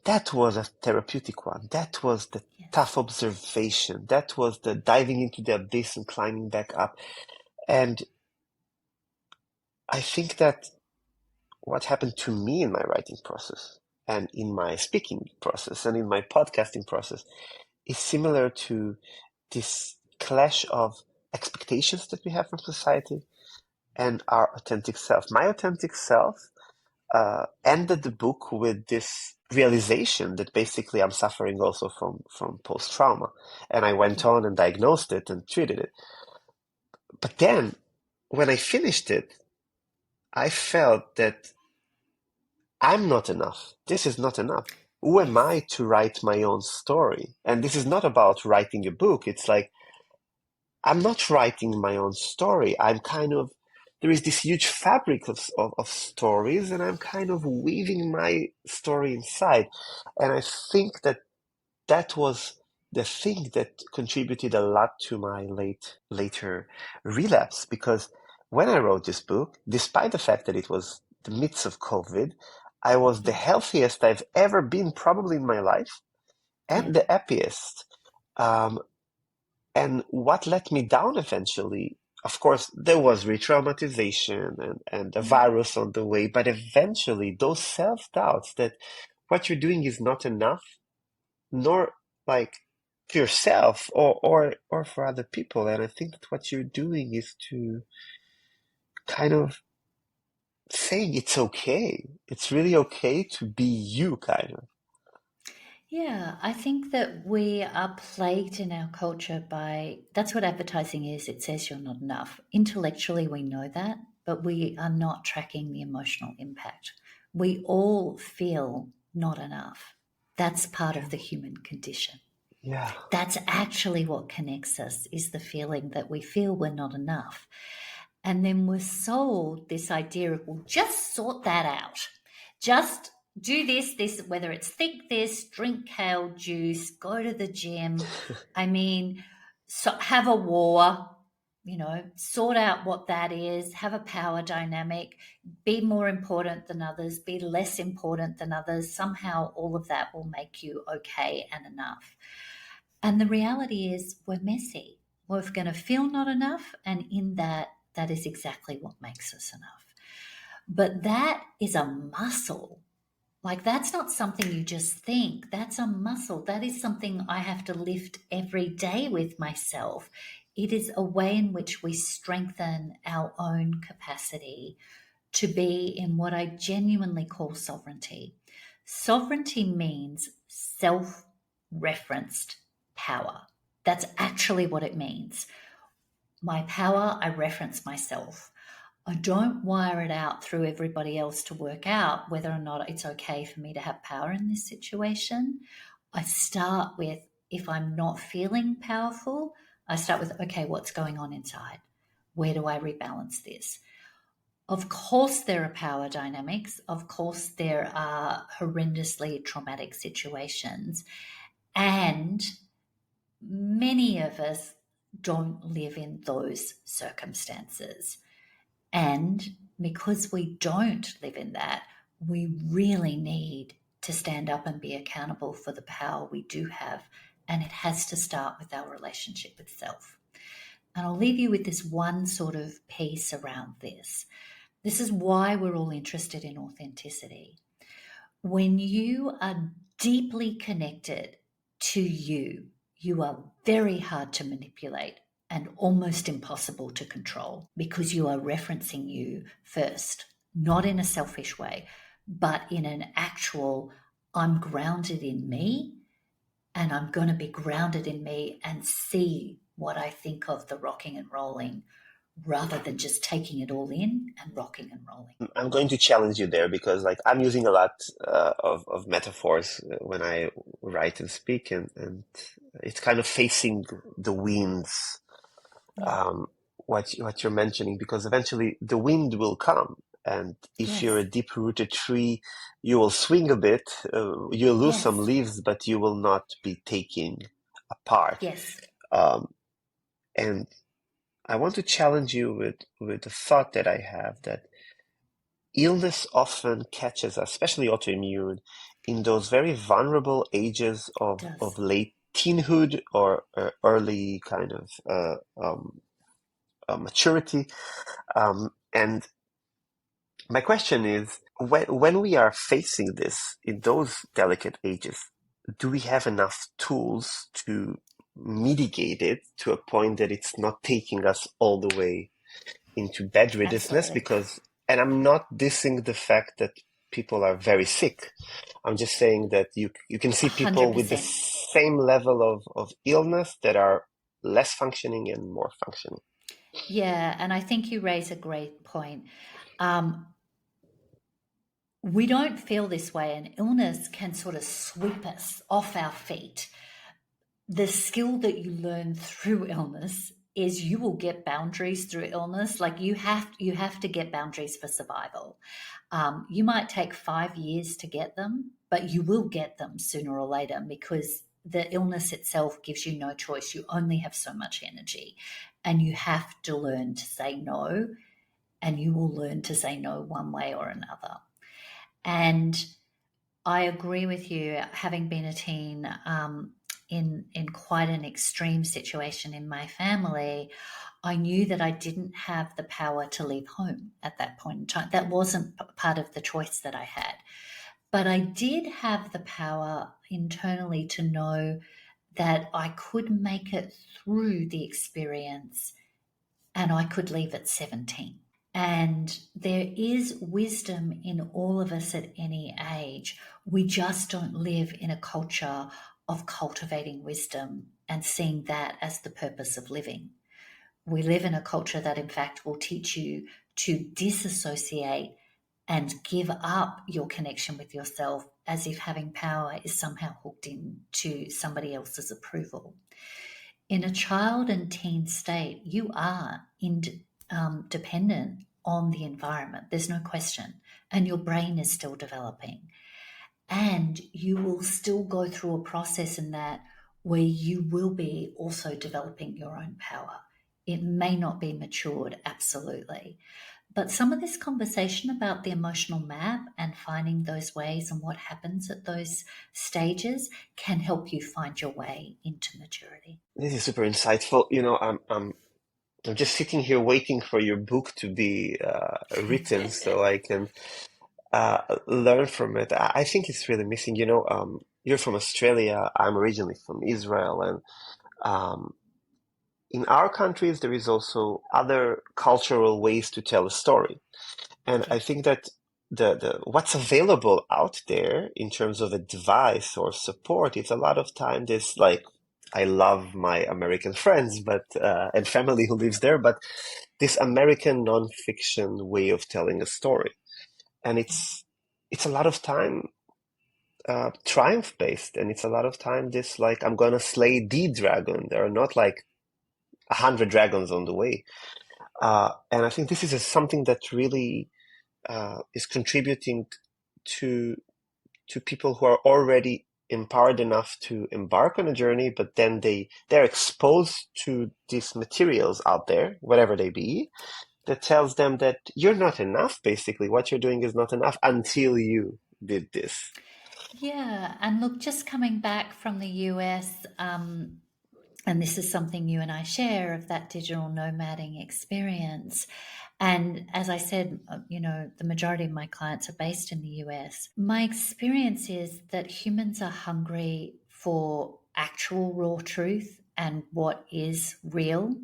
Speaker 1: that was a therapeutic one. That was the
Speaker 2: Yes.
Speaker 1: tough observation. That was the diving into the abyss and climbing back up. And I think that what happened to me in my writing process and in my speaking process and in my podcasting process is similar to this clash of expectations that we have from society and our authentic self. My authentic self ended the book with this realization that basically I'm suffering also from post trauma, and I went
Speaker 2: Yeah.
Speaker 1: on and diagnosed it and treated it. But then, when I finished it, I felt that I'm not enough. This is not enough. who am I
Speaker 2: Yes.
Speaker 1: to write my own story? And this is not about writing a book. It's like, I'm not writing my own story. There is this huge fabric of stories, and I'm kind of weaving my story inside. And I think that that was the thing that contributed a lot to my later relapse, because when I wrote this book, despite the fact that it was the midst of COVID, I was the
Speaker 2: Yeah.
Speaker 1: healthiest I've ever been probably in my life
Speaker 2: Yeah.
Speaker 1: and the happiest. Um, and what let me down eventually, of course, there was re-traumatization and a
Speaker 2: Yeah.
Speaker 1: virus on the way, but eventually those self-doubts that what you're doing is not enough, nor like to yourself or for other people. And I think that what you're doing is to kind of saying it's okay. It's really okay to be you, kind of.
Speaker 2: Yeah, I think that we are plagued in our culture by that's what advertising is. It says you're not enough. Intellectually, we know that, but we are not tracking the emotional impact. We all feel not enough. That's part
Speaker 1: Yeah.
Speaker 2: of the human condition.
Speaker 1: Yeah.
Speaker 2: That's actually what connects us is the feeling that we feel we're not enough. And then we're sold this idea of, well, just sort that out. Just do this, whether it's think this, drink kale juice, go to the gym. I mean, so have a war, sort out what that is, have a power dynamic, be more important than others, be less important than others. Somehow all of that will make you okay and enough. And the reality is, we're messy. We're going to feel not enough. And in that, that is exactly what makes us enough. But that is a muscle. Like, that's not something you just think. That's a muscle. That is something I have to lift every day with myself. It is a way in which we strengthen our own capacity to be in what I genuinely call sovereignty. Sovereignty means self referenced power. That's actually what it means. My power, I reference myself. I don't wire it out through everybody else to work out whether or not it's okay for me to have power in this situation. I start with, if I'm not feeling powerful, I start with, okay, what's going on inside? Where do I rebalance this? Of course, there are power dynamics. Of course, there are horrendously traumatic situations. And many of us don't live in those circumstances. And because we don't live in that, we really need to stand up and be accountable for the power we do have. And it has to start with our relationship with self. And I'll leave you with this one sort of piece around this. This is why we're all interested in authenticity. When you are deeply connected to you, you are very hard to manipulate and almost impossible to control because you are referencing you first, not in a selfish way, but in an actual, I'm grounded in me and I'm going to be grounded in me and see what I think of the rocking and rolling rather than just taking it all in and rocking and rolling.
Speaker 1: I'm going to challenge you there because, like, I'm using a lot of metaphors when I write and speak, and it's kind of facing the winds,
Speaker 2: Yeah.
Speaker 1: um, what you're mentioning, because eventually the wind will come, and if you're a
Speaker 2: Yes.
Speaker 1: deep-rooted tree, you will swing a bit, you'll lose some
Speaker 2: Yes.
Speaker 1: leaves, but you will not be taking apart.
Speaker 2: Yes.
Speaker 1: Um, and I want to challenge you with the thought that I have that illness often catches us, especially autoimmune, in those very vulnerable ages
Speaker 2: It
Speaker 1: of
Speaker 2: does.
Speaker 1: late teenhood or early kind of maturity. And my question is, when we are facing this in those delicate ages, do we have enough tools to mitigate it to a point that it's not taking us all the way into bedriddeness?
Speaker 2: Absolutely.
Speaker 1: Because, and I'm not dissing the fact that people are very sick. I'm just saying that you can see people with the
Speaker 2: 100%.
Speaker 1: same level of illness that are less functioning and more functioning.
Speaker 2: Yeah. And I think you raise a great point. Um, we don't feel this way, and illness can sort of sweep us off our feet. The skill that you learn through illness is you will get boundaries through illness. Like you have to get boundaries for survival. You might take 5 years to get them, but you will get them sooner or later because the illness itself gives you no choice. You only have so much energy, and you have to learn to say no, and you will learn to say no one way or another. And I agree with you. Having been a teen in quite an extreme situation in my family, I knew that I didn't have the power to leave home at that point in time. That wasn't part of the choice that I had. But I did have the power internally to know that I could make it through the experience and I could leave at 17. And there is wisdom in all of us at any age. We just don't live in a culture of cultivating wisdom and seeing that as the purpose of living. We live in a culture that, in fact, will teach you to disassociate and give up your connection with yourself as if having power is somehow hooked into somebody else's approval. In a child and teen state, you are dependent on the environment. There's no question. And your brain is still developing. And you will still go through a process in that where you will be also developing your own power. It may not be matured, absolutely. But some of this conversation about the emotional map and finding those ways and what happens at those stages can help you find your way into maturity.
Speaker 1: This is super insightful. I'm just sitting here waiting for your book to be written so I can learn from it. I think it's really missing. You're from Australia. I'm originally from Israel, and um, in our countries there is also other cultural ways to tell a story. And
Speaker 2: Yeah.
Speaker 1: I think that the what's available out there in terms of advice or support, it's a lot of time this like I love my American friends, but and family who lives there, but this American nonfiction way of telling a story, and it's a lot of time triumph based, and it's a lot of time this like I'm gonna slay the dragon. There are not like 100 dragons on the way, and I think this is something that really is contributing to people who are already empowered enough to embark on a journey, but then they're exposed to these materials out there, whatever they be, that tells them that you're not enough. Basically, what you're doing is not enough until you did this.
Speaker 2: Yeah. And look, just coming back from the US, and this is something you and I share of that digital nomading experience. And as I said, the majority of my clients are based in the US. My experience is that humans are hungry for actual raw truth and what is real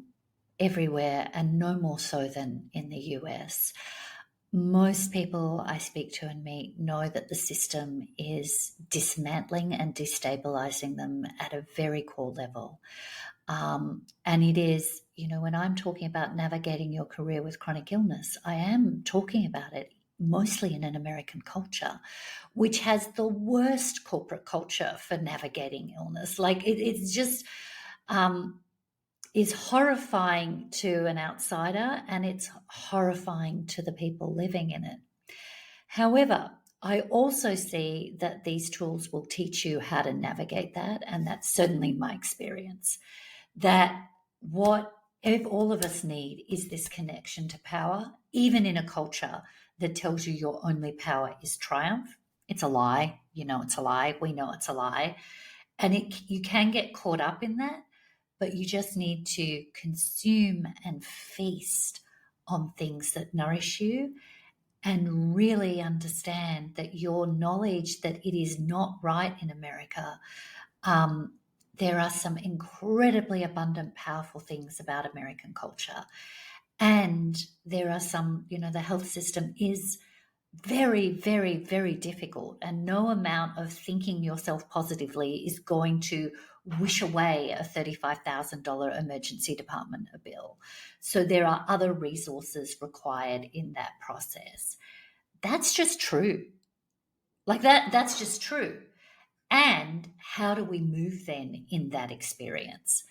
Speaker 2: everywhere, and no more so than in the US. Most people I speak to and meet know that the system is dismantling and destabilizing them at a very core level. And it is, when I'm talking about navigating your career with chronic illness, I am talking about it mostly in an American culture, which has the worst corporate culture for navigating illness. Like it's just um, is horrifying to an outsider, and it's horrifying to the people living in it. However, I also see that these tools will teach you how to navigate that, and that's certainly my experience. That what if all of us need is this connection to power, even in a culture that tells you your only power is triumph. It's a lie. You know it's a lie. We know it's a lie. And you can get caught up in that, but you just need to consume and feast on things that nourish you and really understand that your knowledge that it is not right in America. um, there are some incredibly abundant, powerful things about American culture. And there are some, the health system is very, very, very difficult. And no amount of thinking yourself positively is going to wish away a $35,000 emergency department bill. So there are other resources required in that process. That's just true. Like that's just true. And how do we move then in that experience?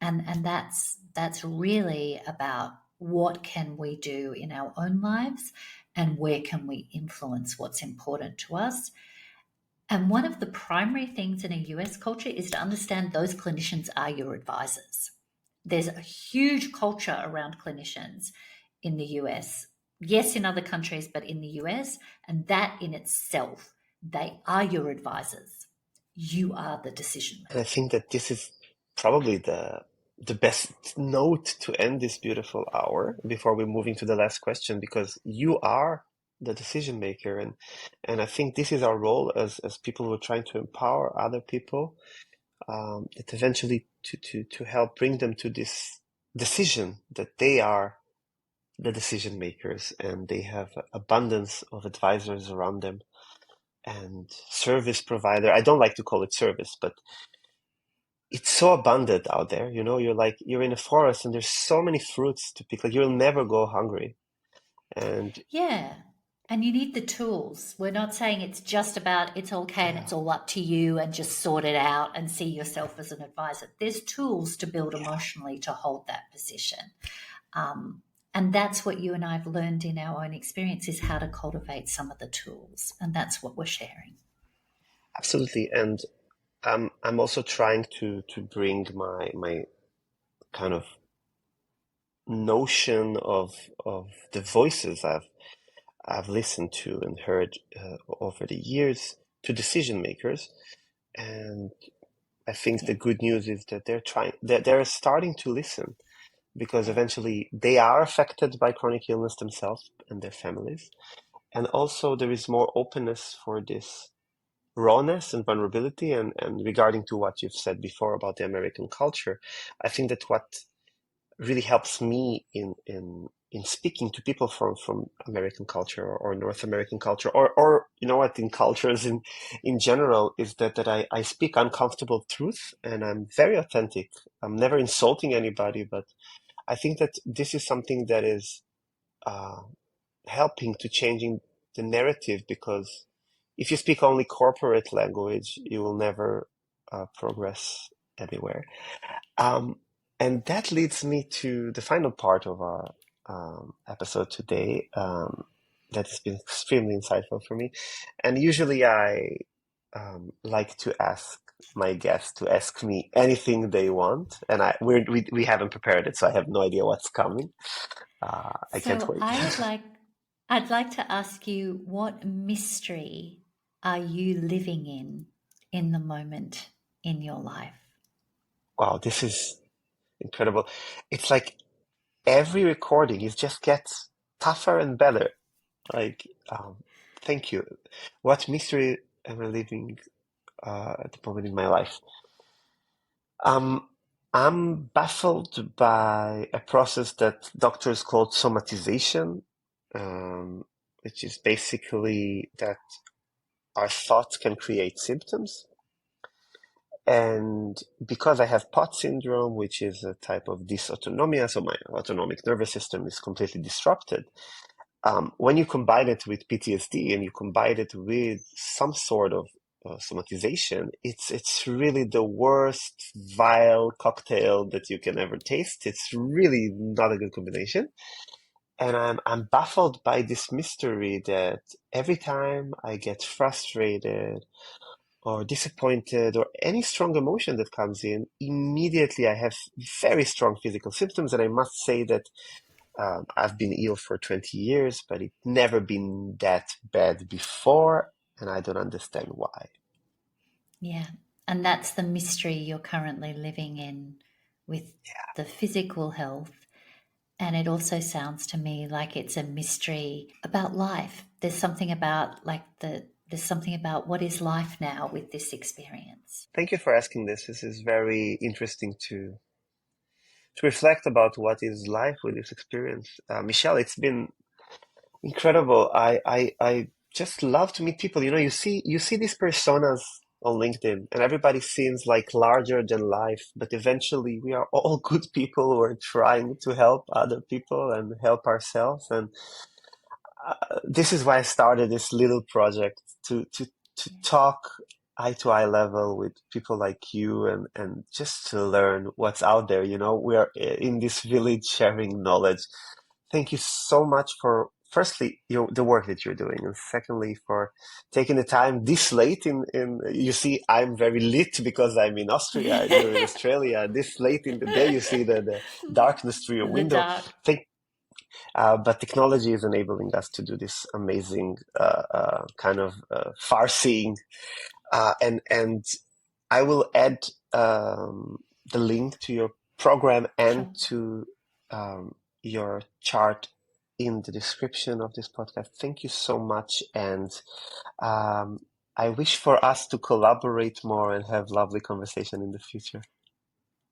Speaker 2: And that's really about what can we do in our own lives and where can we influence what's important to us. And one of the primary things in a US culture is to understand those clinicians are your advisors. There's a huge culture around clinicians in the US. Yes, in other countries, but in the US, and that in itself, they are your advisors. You are the decision
Speaker 1: And I
Speaker 2: maker.
Speaker 1: think that this is probably the best note to end this beautiful hour before we're moving to the last question, because you are the decision maker, and I think this is our role as people who are trying to empower other people, that eventually to help bring them to this decision that they are the decision makers and they have abundance of advisors around them and service provider. I don't like to call it service, but it's so abundant out there. You're like you're in a forest and there's so many fruits to pick. Like you'll never go hungry. And
Speaker 2: Yeah. And you need the tools. We're not saying it's just about it's okay and
Speaker 1: yeah,
Speaker 2: it's all up to you and just sort it out and see yourself as an advisor. There's tools to build
Speaker 1: yeah,
Speaker 2: emotionally to hold that position. Um, and that's what you and I have learned in our own experience is how to cultivate some of the tools. And that's what we're sharing.
Speaker 1: absolutely. And I'm also trying to bring my kind of notion of the voices I've listened to and heard over the years to decision makers. And I think
Speaker 2: Yeah.
Speaker 1: the good news is that they're starting to listen, because
Speaker 2: Yeah.
Speaker 1: eventually they are affected by chronic illness themselves and their families. And also there is more openness for this rawness and vulnerability. And regarding to what you've said before about the American culture, I think that what really helps me in speaking to people from American culture or North American culture or you know what, in cultures in general, is that I speak uncomfortable truth and I'm very authentic. I'm never insulting anybody, but I think that this is something that is uh, helping to changing the narrative, because if you speak only corporate language, you will never progress anywhere. Um, and that leads me to the final part of our episode today. That has been extremely insightful for me. And usually I like to ask my guests to ask me anything they want, and we haven't prepared it, so I have no idea what's coming. I can't
Speaker 2: So
Speaker 1: wait.
Speaker 2: I'd like to ask you what mystery are you living in the moment in your life?
Speaker 1: Wow, this is incredible. It's like every recording is just gets tougher and better. Like, thank you. What mystery am I living at the moment in my life? Um, I'm baffled by a process that doctors call somatization, um, which is basically that our thoughts can create symptoms. And because I have POTS syndrome, which is a type of dysautonomia, so my autonomic nervous system is completely disrupted. When you combine it with PTSD and you combine it with some sort of somatization, it's really the worst vile cocktail that you can ever taste. It's really not a good combination. And I'm baffled by this mystery that every time I get frustrated or disappointed or any strong emotion that comes in, immediately I have very strong physical symptoms. And I must say that I've been ill for 20 years, but it's never been that bad before, and I don't understand why.
Speaker 2: Yeah. And that's the mystery you're currently living in with the physical health. And it also sounds to me like it's a mystery about life. There's something about what is life now with this experience.
Speaker 1: Thank you for asking this. This is very interesting to reflect about what is life with this experience. Michelle, it's been incredible. I just love to meet people. You see these personas on LinkedIn, and everybody seems like larger than life, but eventually we are all good people who are trying to help other people and help ourselves. And this is why I started this little project to talk eye to eye level with people like you, and just to learn what's out there. We are in this village sharing knowledge. Thank you so much for, firstly, the work that you're doing, and secondly, for taking the time this late you see, I'm very lit because I'm in Austria and you're in Australia. This late in the day, you see the darkness through your
Speaker 2: The
Speaker 1: window.
Speaker 2: dark.
Speaker 1: Thank But technology is enabling us to do this amazing kind of far-seeing, and I will add the link to your program and
Speaker 2: Sure.
Speaker 1: to your chart in the description of this podcast. Thank you so much, and um, I wish for us to collaborate more and have lovely conversation in the future.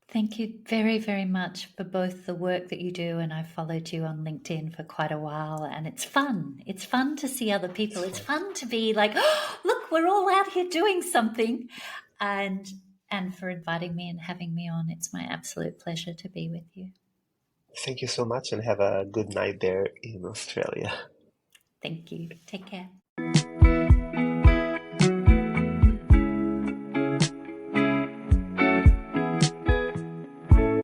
Speaker 2: Thank you very, very much for both the work that you do, and I've followed you on LinkedIn for quite a while, and it's fun. It's fun to see other people. It's fun to be like, oh, look, we're all out here doing something, and for inviting me and having me on. It's my absolute pleasure to be with you.
Speaker 1: Thank you so much, and have a good night there in Australia.
Speaker 2: Thank you. Take care.